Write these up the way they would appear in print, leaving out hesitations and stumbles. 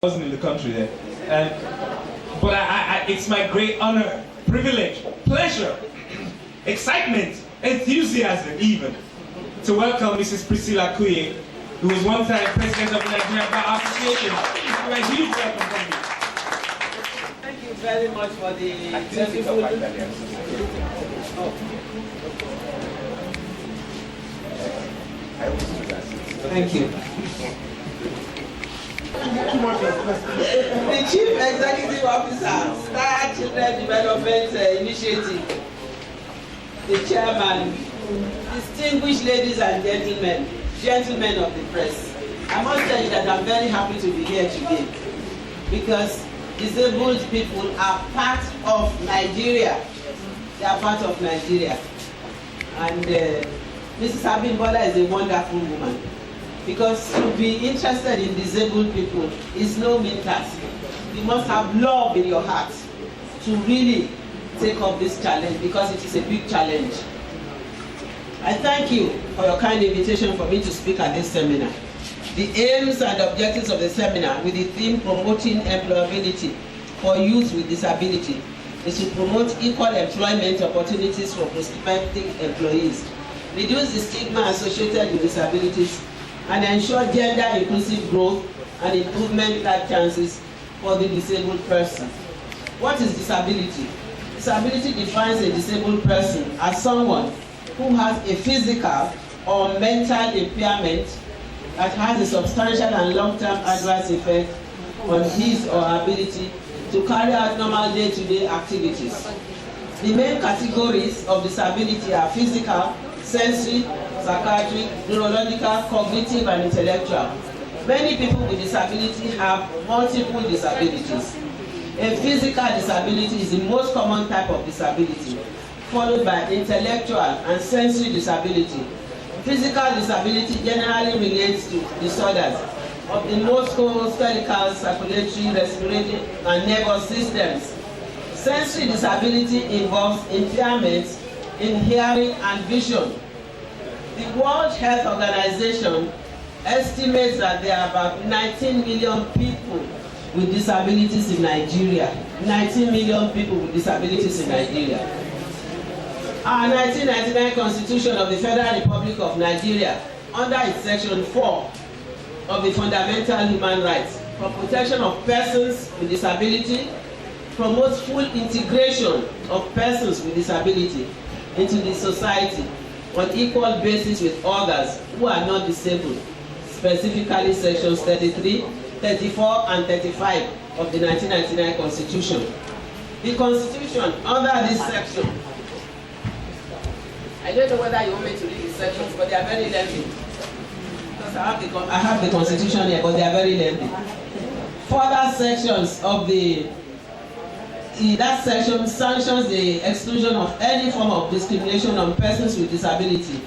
wasn't in the country then. But it's my great honor, privilege, pleasure, excitement, enthusiasm even, to welcome Mrs. Priscilla Akuyie, who was one time president of the Nigerian Bar Association. A huge welcome from you. Thank you very much for the Thank you. The Chief Executive Officer, Star Children Development Initiative, the Chairman, distinguished ladies and gentlemen of the press, I must tell you that I'm very happy to be here today because disabled people are part of Nigeria. They are part of Nigeria. And Mrs. Abimbola is a wonderful woman, because to be interested in disabled people is no mean task. You must have love in your heart to really take up this challenge, because it is a big challenge. I thank you for your kind invitation for me to speak at this seminar. The aims and objectives of the seminar, with the theme promoting employability for youth with disability, is to promote equal employment opportunities for prospective employees, reduce the stigma associated with disabilities, and ensure gender-inclusive growth and improvement life chances for the disabled person. What is disability? Disability defines a disabled person as someone who has a physical or mental impairment that has a substantial and long-term adverse effect on his or her ability to carry out normal day-to-day activities. The main categories of disability are physical, sensory, psychiatric, neurological, cognitive, and intellectual. Many people with disability have multiple disabilities. A physical disability is the most common type of disability, followed by intellectual and sensory disability. Physical disability generally relates to disorders of the musculoskeletal, circulatory, respiratory, and nervous systems. Sensory disability involves impairments in hearing and vision. The World Health Organization estimates that there are about 19 million people with disabilities in Nigeria. 19 million people with disabilities in Nigeria. Our 1999 Constitution of the Federal Republic of Nigeria, under its Section 4 of the Fundamental Human Rights, for protection of persons with disability, promotes full integration of persons with disability into the society on equal basis with others who are not disabled, specifically sections 33, 34, and 35 of the 1999 Constitution. The Constitution, under this section, I don't know whether you want me to read the sections, but they are very lengthy. Because I have the Constitution here, but they are very lengthy. Further sections of that section sanctions the exclusion of any form of discrimination on persons with disability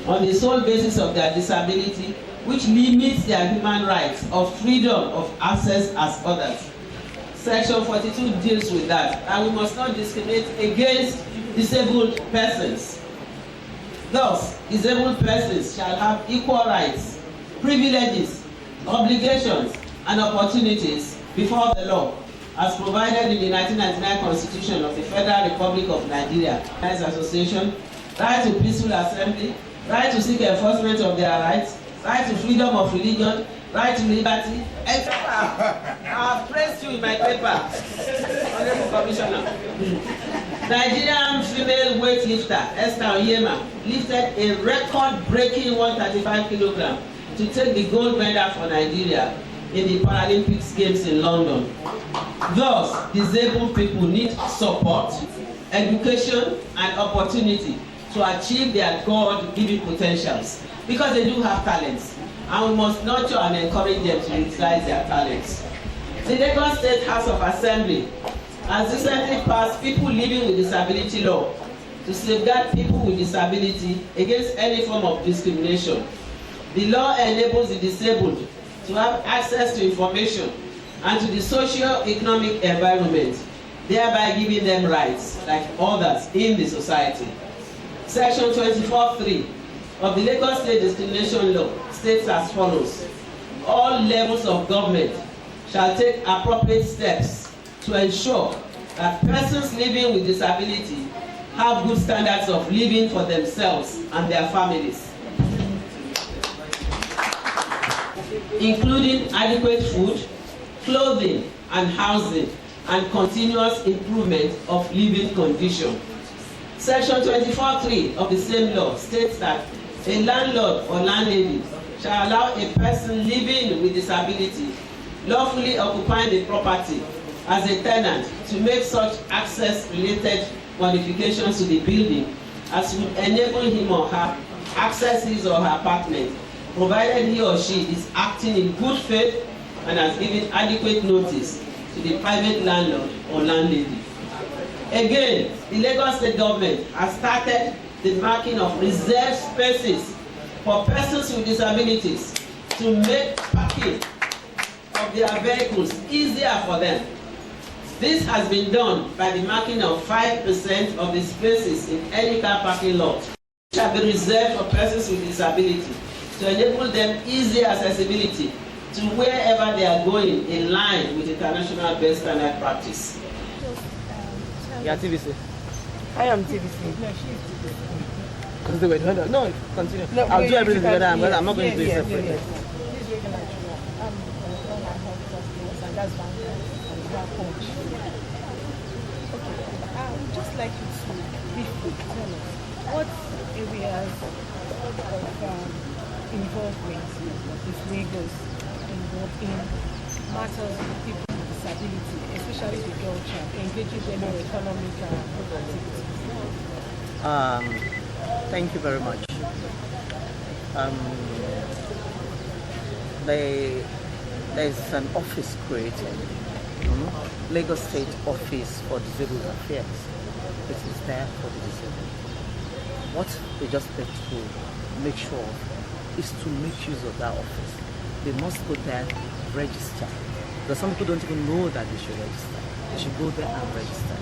on the sole basis of their disability, which limits their human rights of freedom of access as others. Section 42 deals with that, and we must not discriminate against disabled persons. Thus, disabled persons shall have equal rights, privileges, obligations, and opportunities before the law, as provided in the 1999 Constitution of the Federal Republic of Nigeria. Association, right to peaceful assembly, right to seek enforcement of their rights, right to freedom of religion, right to liberty, etc. I have praised you in my paper, Honorable Commissioner. Nigerian female weightlifter Esther Onyema lifted a record-breaking 135 kilograms to take the gold medal for Nigeria in the Paralympics Games in London. Thus, disabled people need support, education, and opportunity to achieve their God-given potentials, because they do have talents, and we must nurture and encourage them to utilize their talents. The Lagos State House of Assembly has recently passed People Living with Disability Law to safeguard people with disability against any form of discrimination. The law enables the disabled to have access to information and to the socio-economic environment, thereby giving them rights like others in the society. Section 24(3) of the Lagos State Discrimination Law states as follows: all levels of government shall take appropriate steps to ensure that persons living with disability have good standards of living for themselves and their families, including adequate food, clothing, and housing, and continuous improvement of living conditions. Section 24(3) of the same law states that a landlord or landlady shall allow a person living with disability lawfully occupying the property as a tenant to make such access-related modifications to the building as would enable him or her access his or her apartment, provided he or she is acting in good faith and has given adequate notice to the private landlord or landlady. Again, the Lagos State government has started the marking of reserved spaces for persons with disabilities to make parking of their vehicles easier for them. This has been done by the marking of 5% of the spaces in any car parking lot shall be reserved for persons with disability to enable them easy accessibility to wherever they are going in line with international best standard practice. Yeah, TVC. I am TVC. No, continue. No, I'll do everything together, but I'm not going to do it separately. I would just like you to briefly tell us what areas of involvement is Lagos involved in matters of people with disability, especially the girl child, engaging them in economic activities. Thank you very much. There's an office created, Lagos State Office for Disabled Affairs. It is there for the disabled. What we just need to make sure is to make use of that office. They must go there, register. Because some people don't even know that they should register. They should go there and register.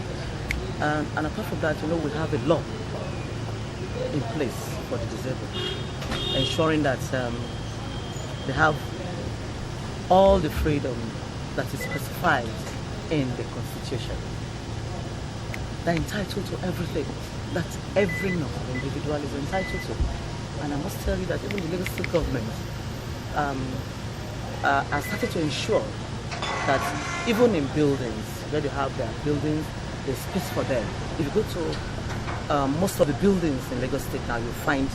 And apart from that, we have a law in place for the disabled, ensuring that they have all the freedom that is specified in the Constitution. They're entitled to everything that every individual is entitled to. And I must tell you that even the Lagos State government has started to ensure that even in buildings, where they have their buildings, there's space for them. If you go to most of the buildings in Lagos State now, you'll find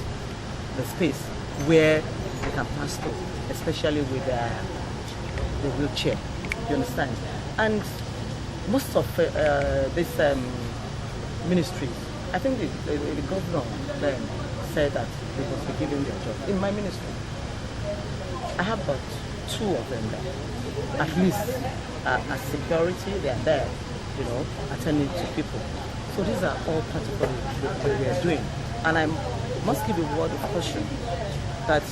the space where they can pass through, especially with the wheelchair. You understand? And most of this ministry, I think the governor then said that they must be given their job. In my ministry, I have about 2 of them there. At least as security, they are there, attending to people. So these are all part of what we are doing. And I must give a word of caution that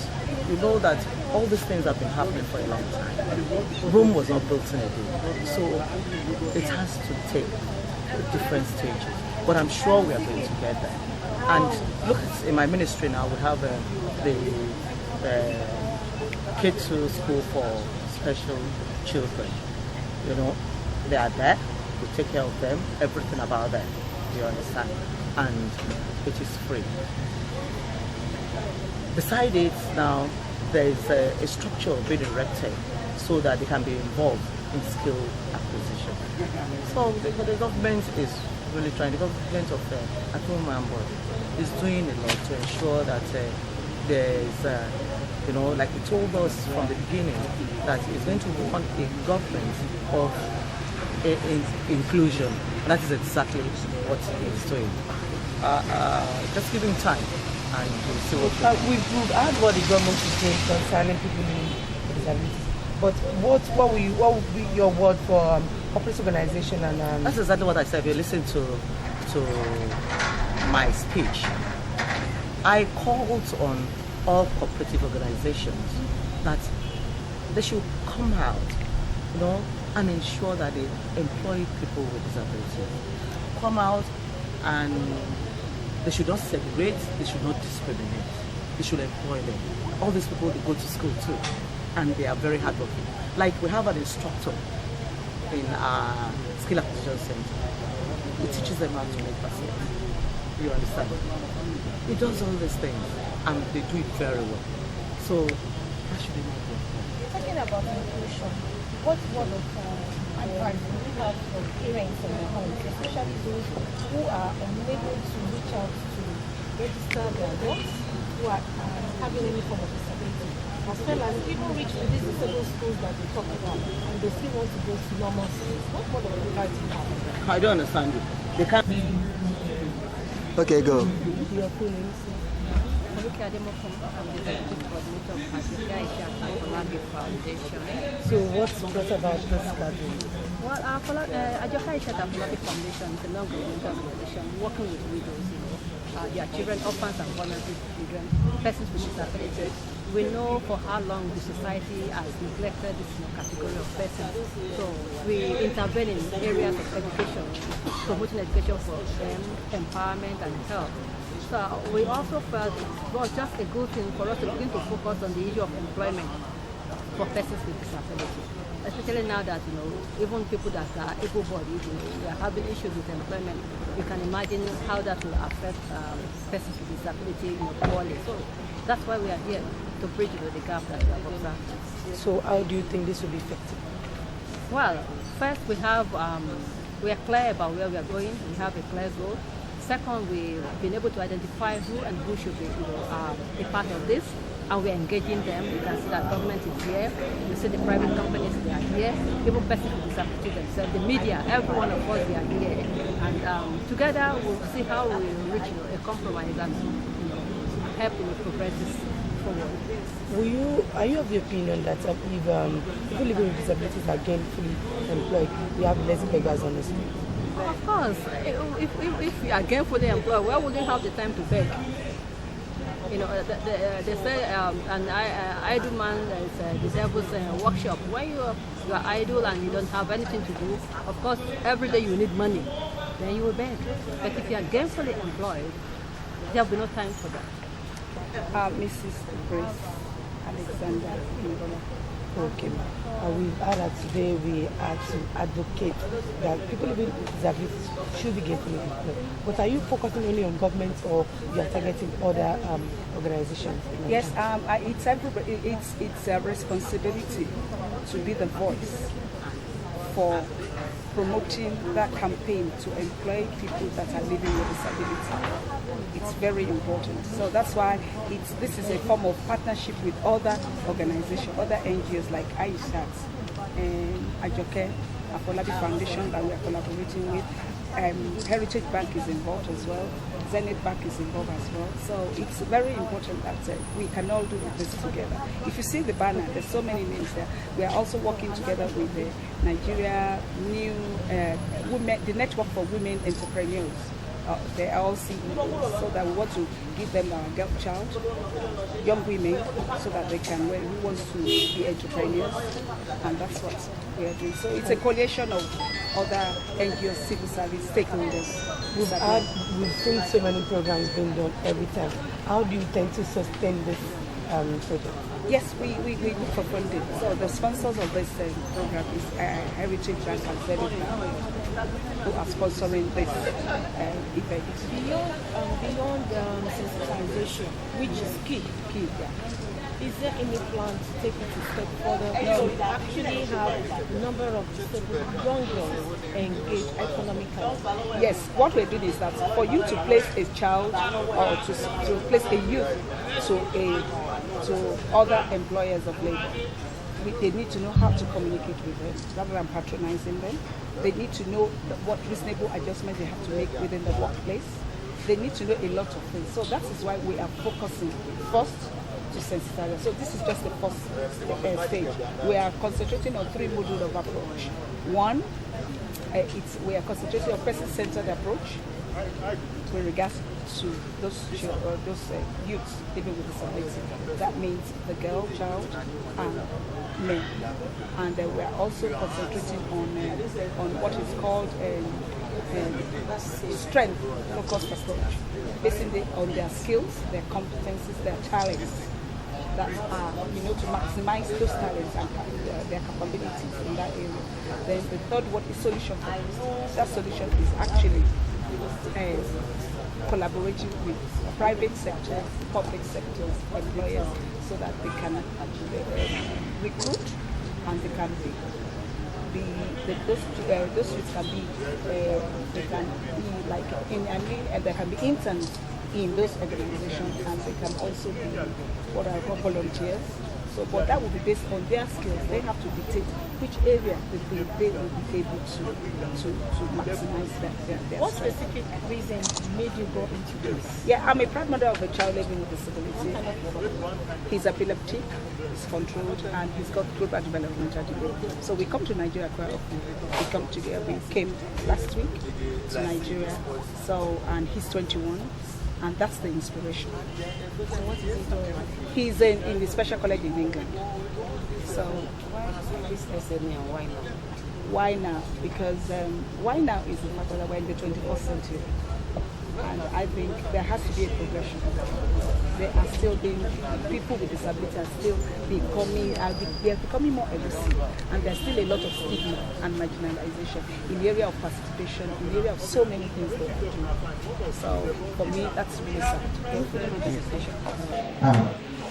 that all these things have been happening for a long time. Rome was not built in a day. So it has to take different stages. But I'm sure we are going to get there. And look, in my ministry now, we have the K2 school for special children. They are there. We take care of them, everything about them. You understand? And it is free. Beside it now, there is a structure being erected so that they can be involved in skill acquisition. So the government is really trying, the government of Akinwumi Adambori is doing a lot to ensure that there is, like he told us from the beginning, that it's going to want a government of inclusion. And that is exactly what he's doing. Just give him time and we'll see what we've heard what the government is doing concerning people with disabilities. But what would be your word for corporate organization and That's exactly what I said. If you listen to my speech, I called on all cooperative organizations that they should come out, and ensure that they employ people with disabilities. Come out and they should not segregate, they should not discriminate. They should employ them. All these people, they go to school too, and they are very hardworking. Like we have an instructor in our skill acquisition center. He teaches them how to make baskets. You understand? He does all these things and they do it very well. So that should be my goal. Talking about inclusion, what word of advice do you have for parents in their homes, especially those who are unable to reach out to register their dogs, who are having any form of disability, as well as even reach to these disabled schools that we talk about, and they still want to go to normal schools? What word of advice do you have? I don't understand you. They can't. Okay, go. Your feelings. Oluki Ademokan, I'm the executive coordinator of Africa Afolabi Foundation. So what's brought about this gathering? Well, Ajoka Afolabi Foundation is a non-governmental organization working with widows, their children, orphans and vulnerable children, persons with disabilities. We know for how long the society has neglected this category of persons. So we intervene in areas of education, promoting education for them, empowerment and health. So we also felt it was just a good thing for us to begin to focus on the issue of employment for persons with disabilities. Especially now that, even people that are able-bodied, we are having issues with employment. You can imagine how that will affect persons with disability poorly. So that's why we are here, to bridge the gap that we have observed. So how do you think this will be effective? Well, first we are clear about where we are going. We have a clear goal. Second, we've been able to identify who and who should be a part of this, and we're engaging them. You can see that government is here. You see the private companies, they are here. Even persons with disabilities themselves, the media, every one of us, they are here. And together, we'll see how we reach a compromise and help progress this forward. Are you of the opinion that if people living with disabilities are gainfully employed, we have less beggars on the street? Of course, if we are gainfully employed, why would they have the time to beg? They say an idle man is the devil's workshop. When you are idle and you don't have anything to do, of course, every day you need money, then you will beg. But if you are gainfully employed, there will be no time for that. Mrs. Grace Alexander Ngola. Okay. We've heard that today we are to advocate that people living with disabilities should be gainfully employed. But are you focusing only on government or you are targeting other organizations? Yes, it's a responsibility to be the voice for promoting that campaign to employ people that are living with disability. It's very important. So that's why this is a form of partnership with other organizations, other NGOs like AISAT and Ajoka Afolabi Foundation that we are collaborating with. Heritage Bank is involved as well. Zenith Bank is involved as well. So it's very important that we can all do this together. If you see the banner, there's so many names there. We are also working together with the Nigeria New Women, the Network for Women Entrepreneurs. They are all CEOs, so that we want to give them our girl child, young women, so that they can, who wants to be entrepreneurs, and that's what we are doing. So it's a coalition of other NGOs, civil service stakeholders. We've seen so many programs being done every time. How do you tend to sustain this project? Yes, we look for funding. So the sponsors of this program is Heritage Bank and Zenith Bank, who are sponsoring this event. Beyond sensitization, which is key. Is there any plan to take it a step further? No. So we actually have a number of disabled young girls engaged economically. Yes, what we're doing is that for you to place a child or to place a youth to other employers of labor, they need to know how to communicate with them rather than patronizing them. They need to know what reasonable adjustments they have to make within the workplace. They need to know a lot of things. So that is why we are focusing first to sensitize. So this is just the first stage. We are concentrating on 3 modules of approach. One, we are concentrating on person-centered approach with regards to those youths living with disability. That means the girl, child, and men. And we are also concentrating on what is called strength-focused approach, based on their skills, their competencies, their talents. that are, to maximize those talents and their capabilities in that area. Then the third one is solution focused. That solution is actually collaborating with private sectors, public sectors, employers, so that they can recruit and they can those youths can be they can be like there can be interns in those organizations, and they can also be what I call volunteers. So, but that will be based on their skills. They have to dictate which area they will be able to maximize their What strength. specific reason made you go into this? Yeah, I'm a proud mother of a child living with disability. He's epileptic, he's controlled, and he's got global developmental delay. So we come to Nigeria quite often. We come together. We came last week to Nigeria. So, and he's 21. And that's the inspiration. So what is he doing? He's in the special college in England. So Why this SME and why now? why now? Because why now is the fact that we're in the 21st century. And I think there has to be a progression. There are still being, people with disability are still becoming, they are becoming more elusive. And there's still a lot of stigma and marginalization in the area of participation, in the area of so many things they are doing. So for me, that's really sad.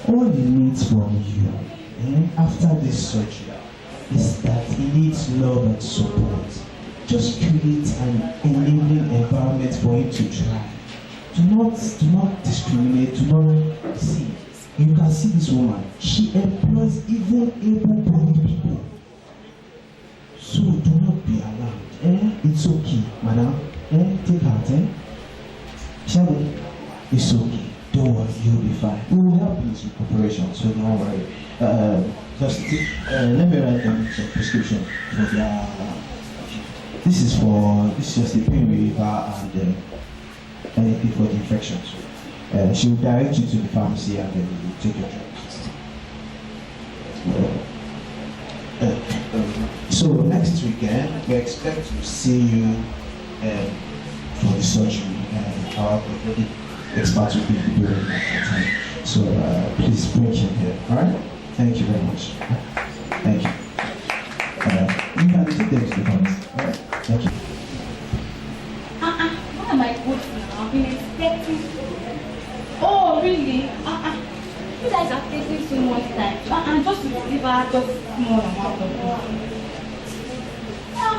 All he needs from you after this surgery is that he needs love and support. Just create an enabling environment for him to try. Do not discriminate, do not see. You can see this woman, she employs even able-bodied people. So do not be alarmed. It's okay, madam. Take heart, Shall we? It's okay. Don't worry, you'll be fine. We will help you with preparation, so don't worry. Let me write down some prescription for their. This is just the pain reliever and anything for the infections. She will direct you to the pharmacy and then you will take your drugs. So next weekend we expect to see you for the surgery, and our experts will be in the building at that time. So please bring him here. All right? Thank you very much. Thank you. You can take them to the pharmacy. All right? Thank you. What am I good for now? I've been expecting. Oh, really? You guys are taking so much time. Just to deliver just small amount of money.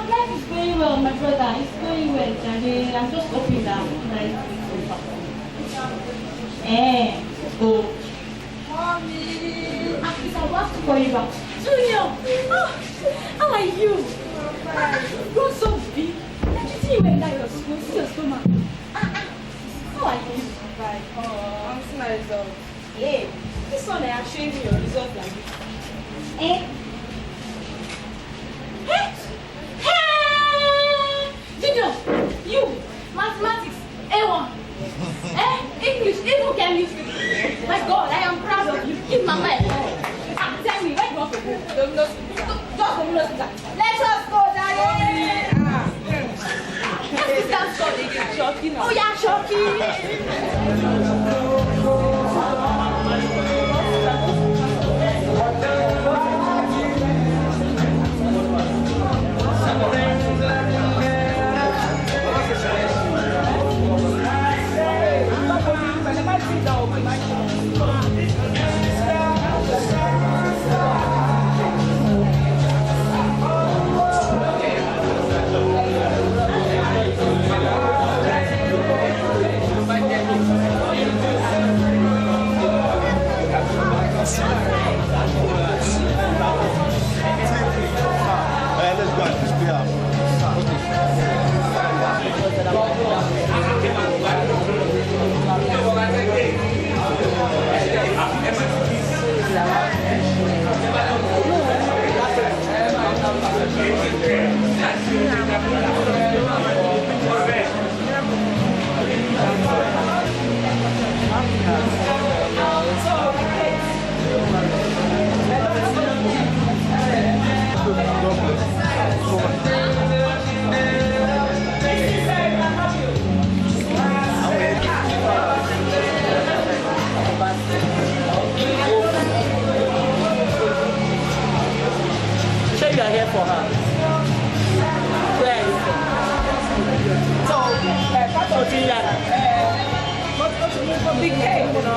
Life is going well, my brother. It's going well, Jane. I'm just hoping that life will go back. Oh. Mommy! Please, I will have to call you back. Junior! How are you? You're so big. Did you see you went down your school? See your stomach. How are you? Right. I'm seeing my results. Yeah. This one I am showing you your results like this. Hey! Junior! You! Mathematics! A1! English! Even chemistry! My God, I am proud of you. Give Mama a call. Tell me, where do you want to go? Domino's Pizza. Just Domino's Pizza. Let us go, darling! What's this dance called again? Shocky. Oh yeah, Shocky! I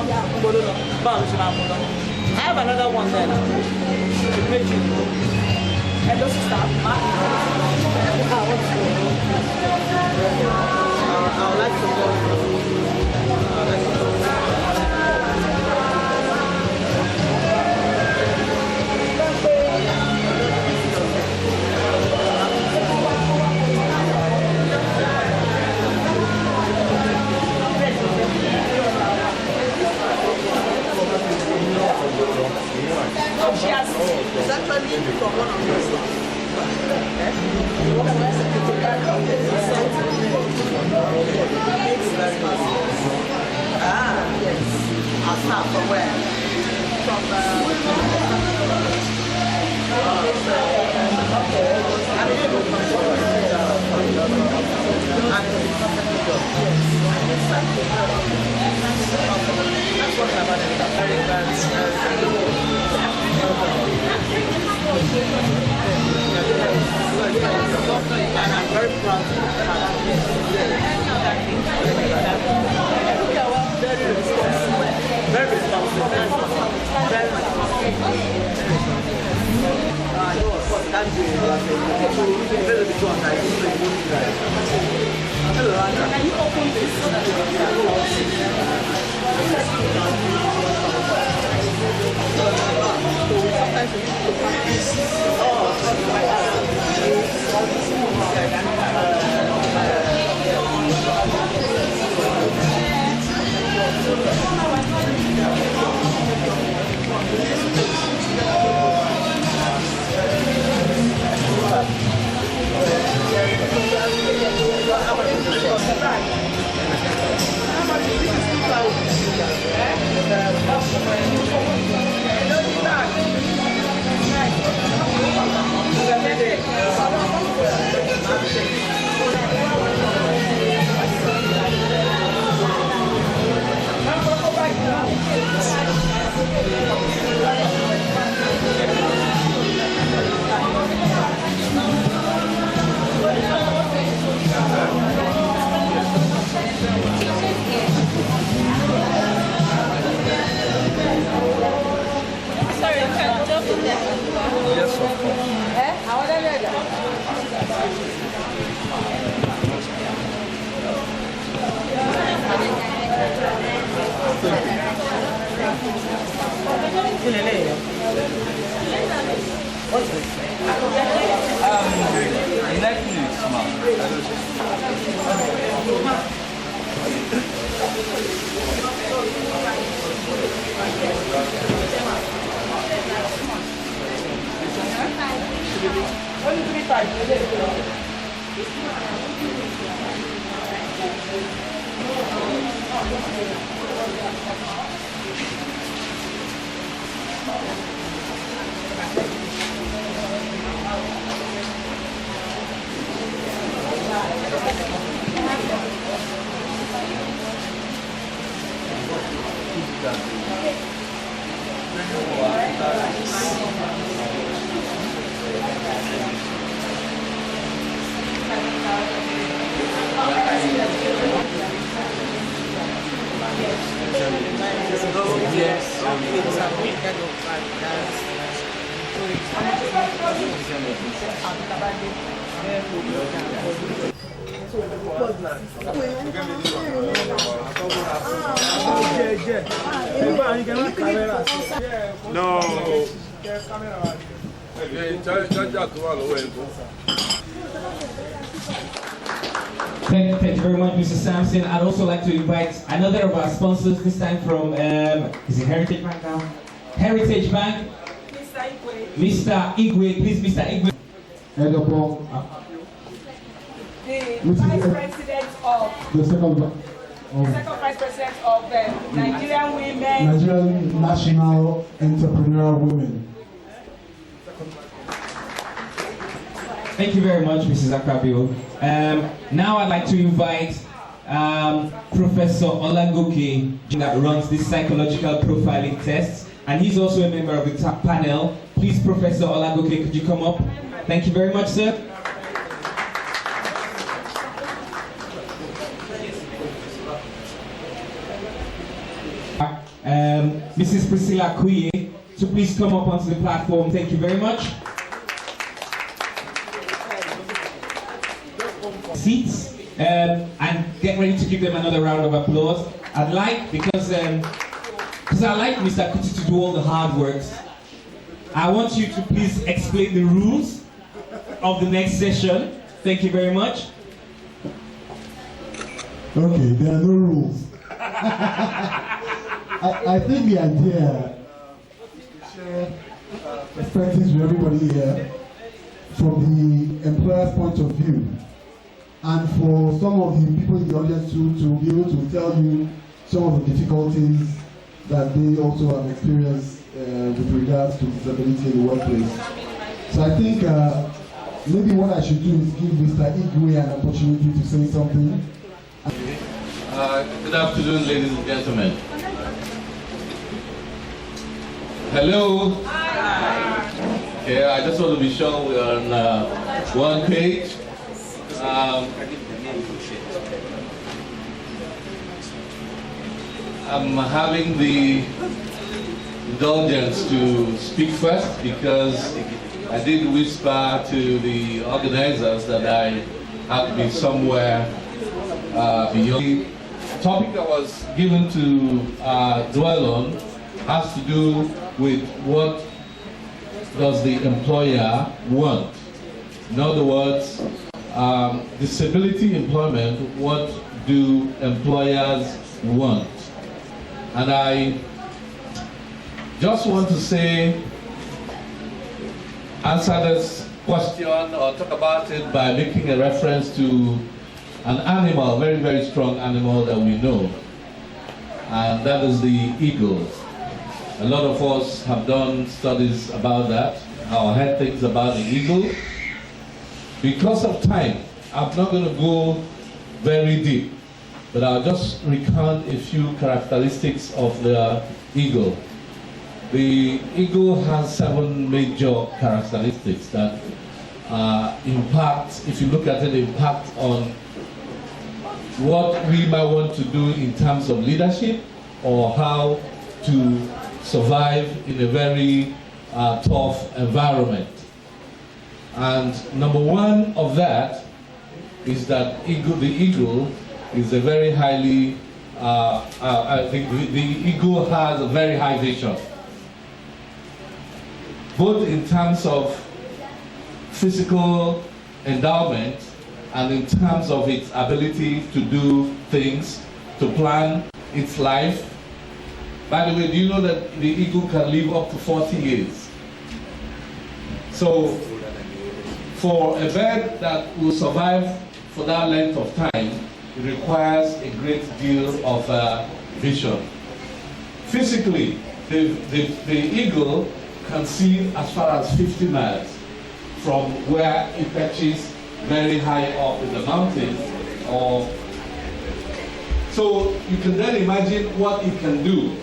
have another one there now. Hello, sister. I would like to go. She has it's actually from one of those. Ah, yes. I'll start from where? From that's what about it. And I'm very proud to very responsible. Very responsible. Very Can you open this so that What's this? Netflix, man. No. Thank you very much, Mr. Sampson. I'd also like to invite another of our sponsors, this time from, is it Heritage Bank now? Heritage Bank. Mr. Igwe, please, Mr. Igwe. The Vice President of the second Vice President of Nigerian Women. Nigerian National Entrepreneurial Women. Thank you very much, Mrs. Akabio. Now I'd like to invite Professor Olagoke that runs this psychological profiling test, and he's also a member of the top panel. Please, Professor Olagoke, could you come up? Thank you very much, sir. Mrs. Priscilla Kuye, to please come up onto the platform. Thank you very much. Seats, and get ready to give them another round of applause. I'd like, because I like Mr. Kuti to do all the hard works, I want you to please explain the rules of the next session. Thank you very much. Okay, there are no rules. I think the idea is to share perspectives with everybody here from the employer's point of view, and for some of the people in the audience to be able to tell you some of the difficulties that they also have experienced with regards to disability in the workplace. So I think maybe what I should do is give Mr. Igwe an opportunity to say something. Good afternoon, ladies and gentlemen. Hello. Hi. Okay, I just want to be sure we're on one page. I'm having the indulgence to speak first because I did whisper to the organizers that I had to be somewhere beyond. The topic that was given to dwell on has to do with what does the employer want. In other words, disability employment, what do employers want? And I just want to say, answer this question or talk about it by making a reference to an animal, very, very strong animal that we know, and that is the eagle. A lot of us have done studies about that, or heard things about the eagle. Because of time, I'm not going to go very deep, but I'll just recount a few characteristics of the eagle. The eagle has 7 major characteristics that impact, if you look at it, impact on what we might want to do in terms of leadership or how to survive in a very tough environment. And number 1 of that is that the eagle is a very highly, I think the eagle has a very high vision, both in terms of physical endowment and in terms of its ability to do things, to plan its life. By the way, do you know that the eagle can live up to 40 years? So, for a bird that will survive for that length of time, it requires a great deal of vision. Physically, the eagle can see as far as 50 miles from where it perches very high up in the mountains. So you can then imagine what it can do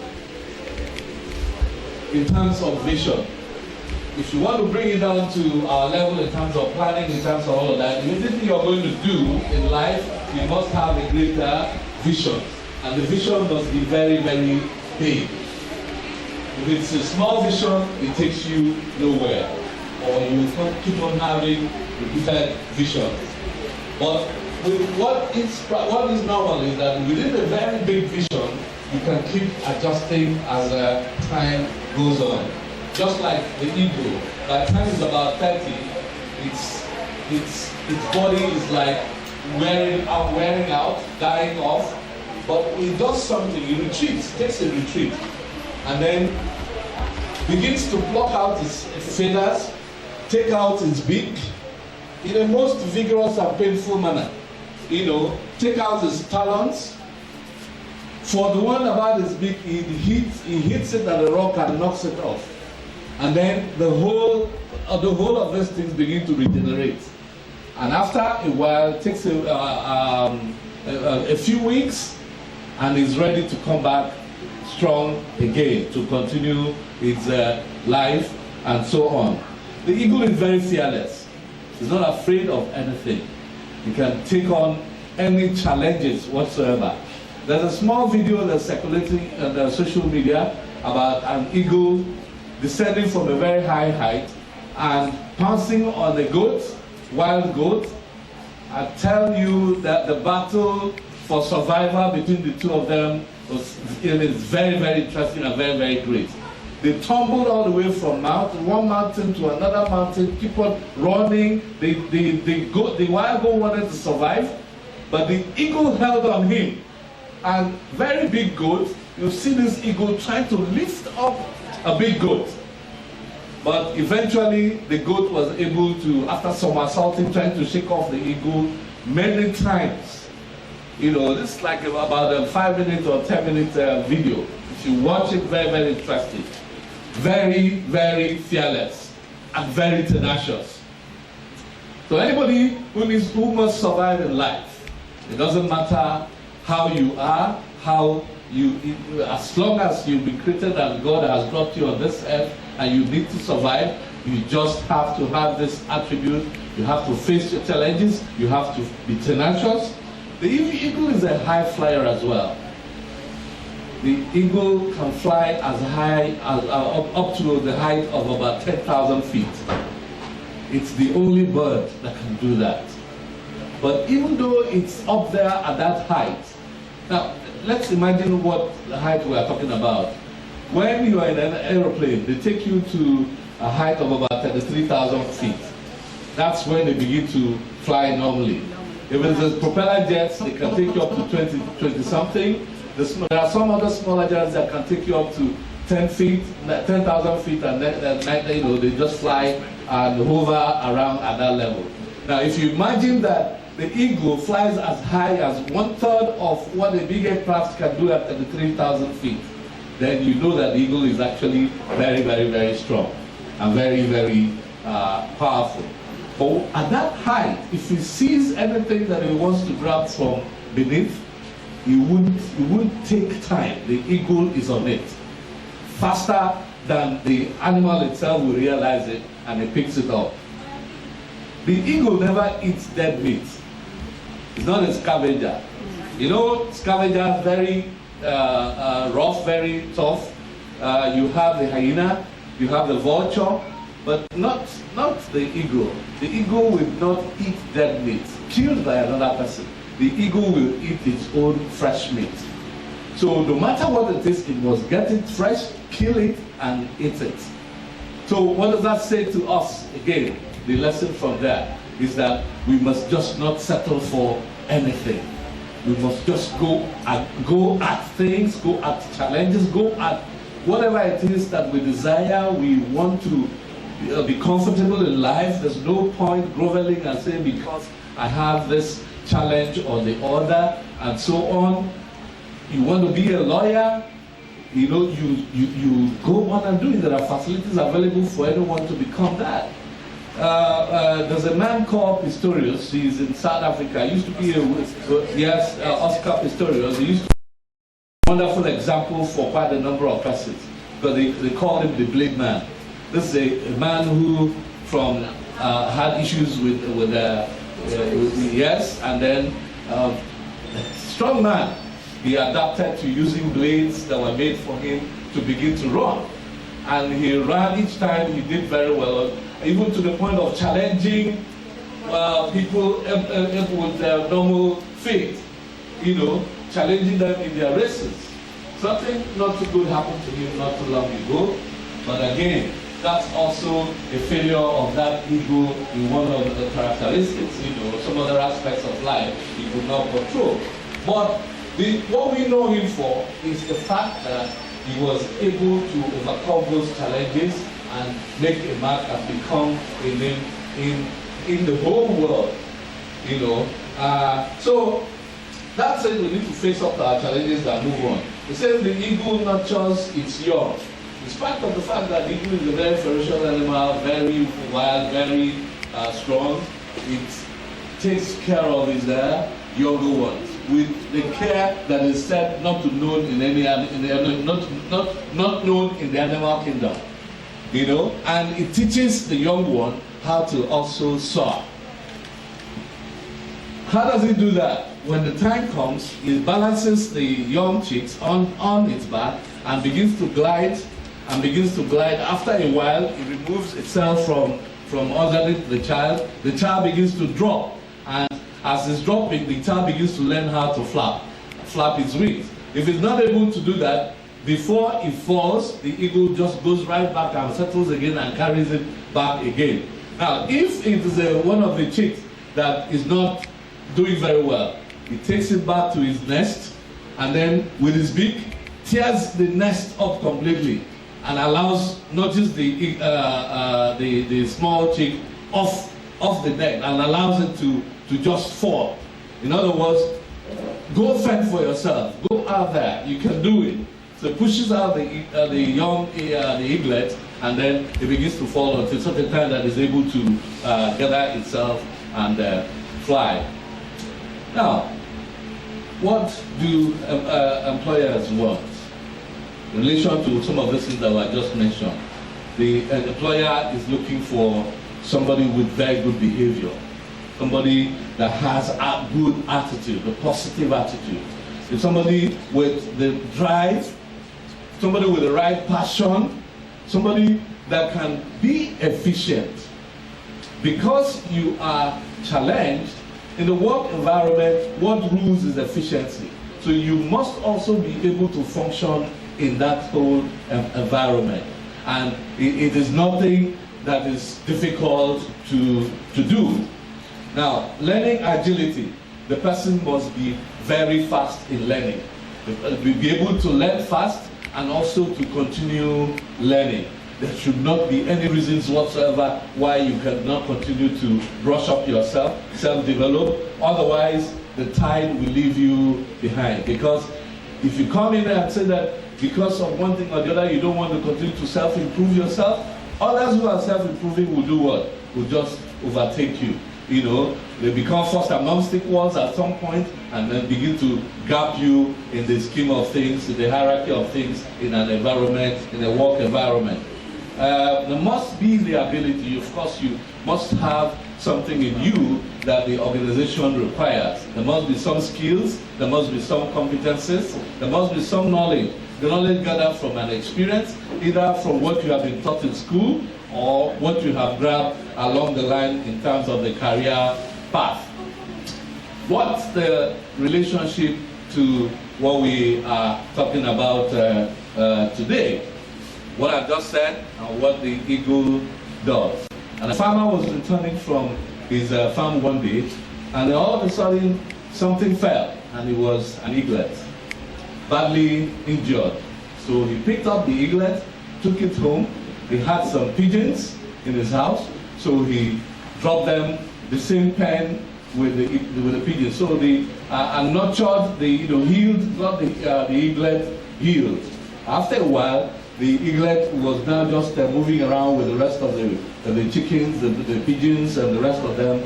in terms of vision. If you want to bring it down to our level in terms of planning, in terms of all of that, anything you're going to do in life, you must have a greater vision. And the vision must be very, very big. If it's a small vision, it takes you nowhere. Or you keep on having repeated visions. But what is normal is that within a very big vision, you can keep adjusting as time goes on. Just like the eagle, by the time it's about 30, its body is like wearing out, dying off. But it does something, it retreats, takes a retreat, and then begins to pluck out its feathers, take out its beak in a most vigorous and painful manner. Take out its talons. For the one about its beak, he hits it at the rock and knocks it off. And then the whole of these things begin to regenerate. And after a while, it takes a few weeks, and is ready to come back strong again to continue its life and so on. The eagle is very fearless. He's not afraid of anything. He can take on any challenges whatsoever. There's a small video that's circulating on the social media about an eagle descending from a very high height and pouncing on a goat, wild goat. I tell you that the battle for survival between the two of them was very, very interesting and very, very great. They tumbled all the way from one mountain to another mountain, keep on running. The wild goat wanted to survive, but the eagle held on him. And very big goat, you see this eagle trying to lift up a big goat. But eventually the goat was able to, after somersaulting, trying to shake off the eagle many times. You know, this is like about a 5-minute or 10-minute video. If you watch it, very, very interesting. Very, very fearless and very tenacious. So anybody who must survive in life, it doesn't matter how you are, as long as you've been created and God has brought you on this earth and you need to survive, you just have to have this attribute. You have to face your challenges. You have to be tenacious. The eagle is a high flyer as well. The eagle can fly as high as up to the height of about 10,000 feet. It's the only bird that can do that. But even though it's up there at that height, now let's imagine what the height we are talking about. When you are in an aeroplane, they take you to a height of about 33,000 feet. That's when they begin to fly normally. If it's a propeller jets, they can take you up to 20 something. There are some other smaller jets that can take you up to 10,000 feet, and then they just fly and hover around at that level. Now, if you imagine that the eagle flies as high as 1/3 of what a big aircraft can do at 33,000 feet, then you know that the eagle is actually very, very, very strong and very, very powerful. But at that height, if he sees anything that he wants to grab from beneath, he wouldn't take time. The eagle is on it. Faster than the animal itself will realize it, and he picks it up. The eagle never eats dead meat. It's not a scavenger. You know, scavengers very rough, very tough. You have the hyena, you have the vulture, but not the eagle. The eagle will not eat dead meat killed by another person. The eagle will eat its own fresh meat. So no matter what it is, it must get it fresh, kill it, and eat it. So what does that say to us? Again, the lesson from there is that we must just not settle for anything. We must just go at things, go at challenges, go at whatever it is that we desire. We want to be comfortable in life. There's no point groveling and saying, because I have this challenge or the other, and so on. You want to be a lawyer, you know, you go on and do it. There are facilities available for anyone to become that. There's a man called Pistorius. He's in South Africa. He used to be Oscar Pistorius. He used to be a wonderful example for quite a number of persons, because they called him the Blade Man. This is a man who had issues with and then strong man. He adapted to using blades that were made for him to begin to run. And he ran each time, he did very well, even to the point of challenging people with their normal faith, you know, challenging them in their races. Something not too good happened to him not too long ago, but again, that's also a failure of that ego in one of the characteristics, you know, some other aspects of life he could not control. But what we know him for is the fact that he was able to overcome those challenges and make a mark and become a name in the whole world, you know. So that's it. We need to face up to our challenges and move on. He says the eagle nurtures its young. In spite of the fact that the eagle is a very ferocious animal, very wild, very strong, it takes care of its younger ones with the care that is said not known in not known in the animal kingdom, you know, and it teaches the young one how to also soar. How does it do that? When the time comes, it balances the young chicks on its back and begins to glide and begins to glide. After a while, it removes itself from underneath the child. The child begins to drop, and as it's dropping, the child begins to learn how to flap its wings. If it's not able to do that, before it falls, the eagle just goes right back and settles again and carries it back again. Now, if it is one of the chicks that is not doing very well, it takes it back to his nest, and then with his beak, tears the nest up completely, and allows not just the small chick off the neck, and allows it to just fall. In other words, go fend for yourself. Go out there. You can do it. So it pushes out the young eaglet, and then it begins to fall until such a time that it's able to gather itself and fly. Now, what do employers want? In relation to some of the things that I just mentioned, the employer is looking for somebody with very good behavior, somebody that has a good attitude, a positive attitude. It's somebody with the drive, somebody with the right passion, somebody that can be efficient. Because you are challenged in the work environment, what rules is efficiency. So you must also be able to function in that whole environment. And it is nothing that is difficult to do. Now, learning agility, the person must be very fast in learning. Be able to learn fast and also to continue learning. There should not be any reasons whatsoever why you cannot continue to brush up yourself, self-develop. Otherwise, the tide will leave you behind. Because if you come in there and say that because of one thing or the other, you don't want to continue to self-improve yourself, others who are self-improving will do what? Will just overtake you. You know, they become first amongst equals at some point and then begin to gap you in the scheme of things, in the hierarchy of things, in an environment, in a work environment. There must be the ability, of course, you must have something in you that the organization requires. There must be some skills, there must be some competences, there must be some knowledge. The knowledge gathered from an experience, either from what you have been taught in school or what you have grabbed along the line in terms of the career path. What's the relationship to what we are talking about today? What I just said and what the eagle does. And a farmer was returning from his farm one day, and all of a sudden something fell, and it was an eaglet, badly injured. So he picked up the eaglet, took it home. He had some pigeons in his house, so he dropped them the same pen with the pigeons. So the nurtured, healed, got the eaglet healed. After a while, the eaglet was now just moving around with the rest of the chickens, the pigeons, and the rest of them,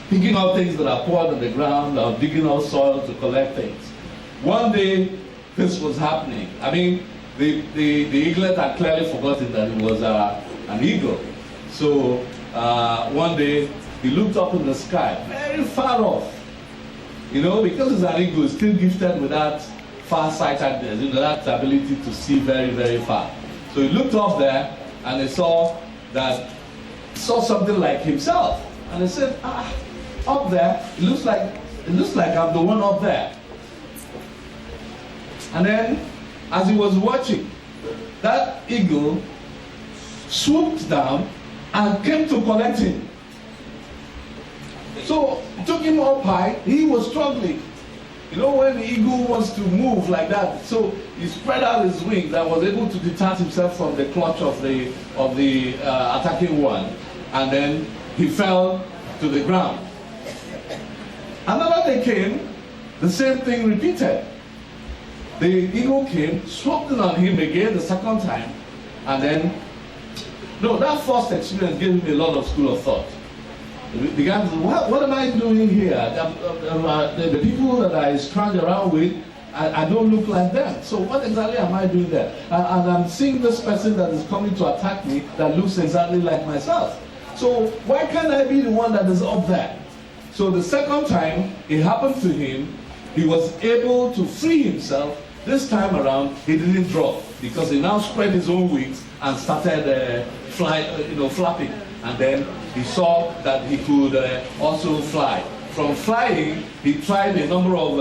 picking out things that are poured on the ground, or digging out soil to collect things. One day, this was happening. I mean, the eaglet had clearly forgotten that it was an eagle. So one day, he looked up in the sky, very far off. Because it's an eagle, it's still gifted with that far-sightedness, that ability to see very, very far. So he looked up there, and he saw something like himself. And he said, up there, it looks like I'm the one up there. And then, as he was watching, that eagle swooped down and came to collect him. So it took him up high. He was struggling. When the eagle wants to move like that, so he spread out his wings and was able to detach himself from the clutch of the attacking one, and then he fell to the ground. Another day came, the same thing repeated. The eagle came, swooped in on him again the second time, and then, that first experience gave me a lot of school of thought. He began to say, what am I doing here? The people that I strung around with, I don't look like them. So what exactly am I doing there? And I'm seeing this person that is coming to attack me that looks exactly like myself. So why can't I be the one that is up there? So the second time it happened to him, he was able to free himself. This time around, he didn't drop because he now spread his own wings and started flapping. And then he saw that he could also fly. From flying, he tried a number of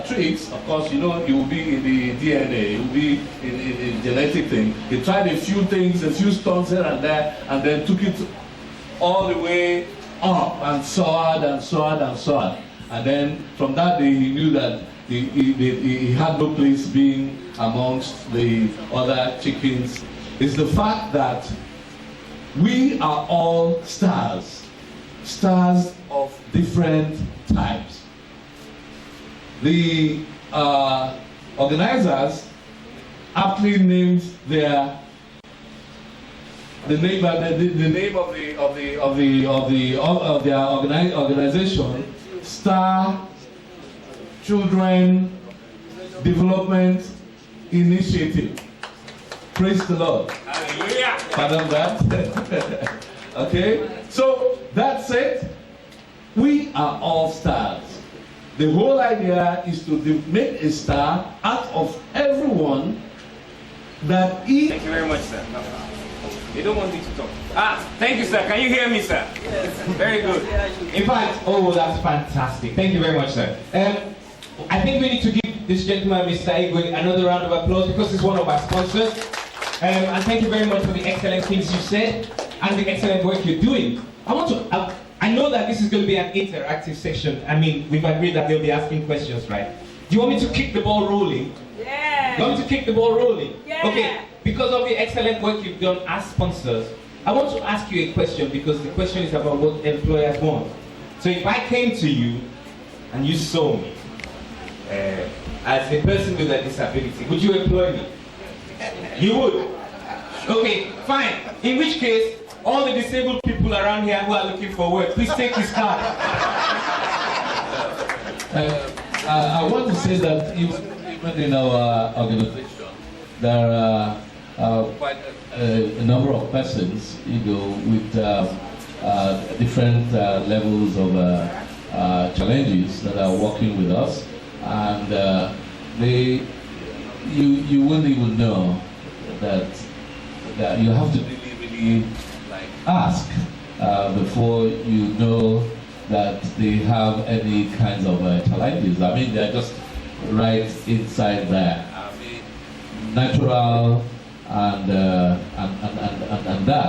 tricks. Of course, you know, it will be in the DNA, it will be in the genetic thing. He tried a few things, a few stunts here and there, and then took it all the way up and soared and soared and soared. And then from that day, he knew that he had no place being amongst the other chickens. It's the fact that we are all stars of different types. The organizers aptly named the name of their organization Star Children Development Initiative. Praise the Lord. Hallelujah. Pardon that. Okay, so that's it. We are all stars. The whole idea is to make a star out of everyone that is. Thank you very much, sir. No. You don't want me to talk. Thank you, sir. Can you hear me, sir? Yes. Very good. In fact, oh, that's fantastic. Thank you very much, sir. I think we need to give this gentleman, Mr. Igwe, another round of applause because he's one of our sponsors. And thank you very much for the excellent things you said and the excellent work you're doing. I know that this is going to be an interactive session. I mean, we've agreed that they'll be asking questions, right? Do you want me to kick the ball rolling? Yeah. You want me to kick the ball rolling? Yeah. Okay, because of the excellent work you've done as sponsors, I want to ask you a question because the question is about what employers want. So if I came to you and you saw me as a person with a disability, would you employ me? You would? Okay, fine. In which case, all the disabled people around here who are looking for work, please take this card. I want to say that even in our organization, there are quite a number of persons, with different levels of challenges that are working with us, and you wouldn't even know that you have to really ask before you know that they have any kinds of challenges. I mean, they're just right inside there. I mean, natural and that.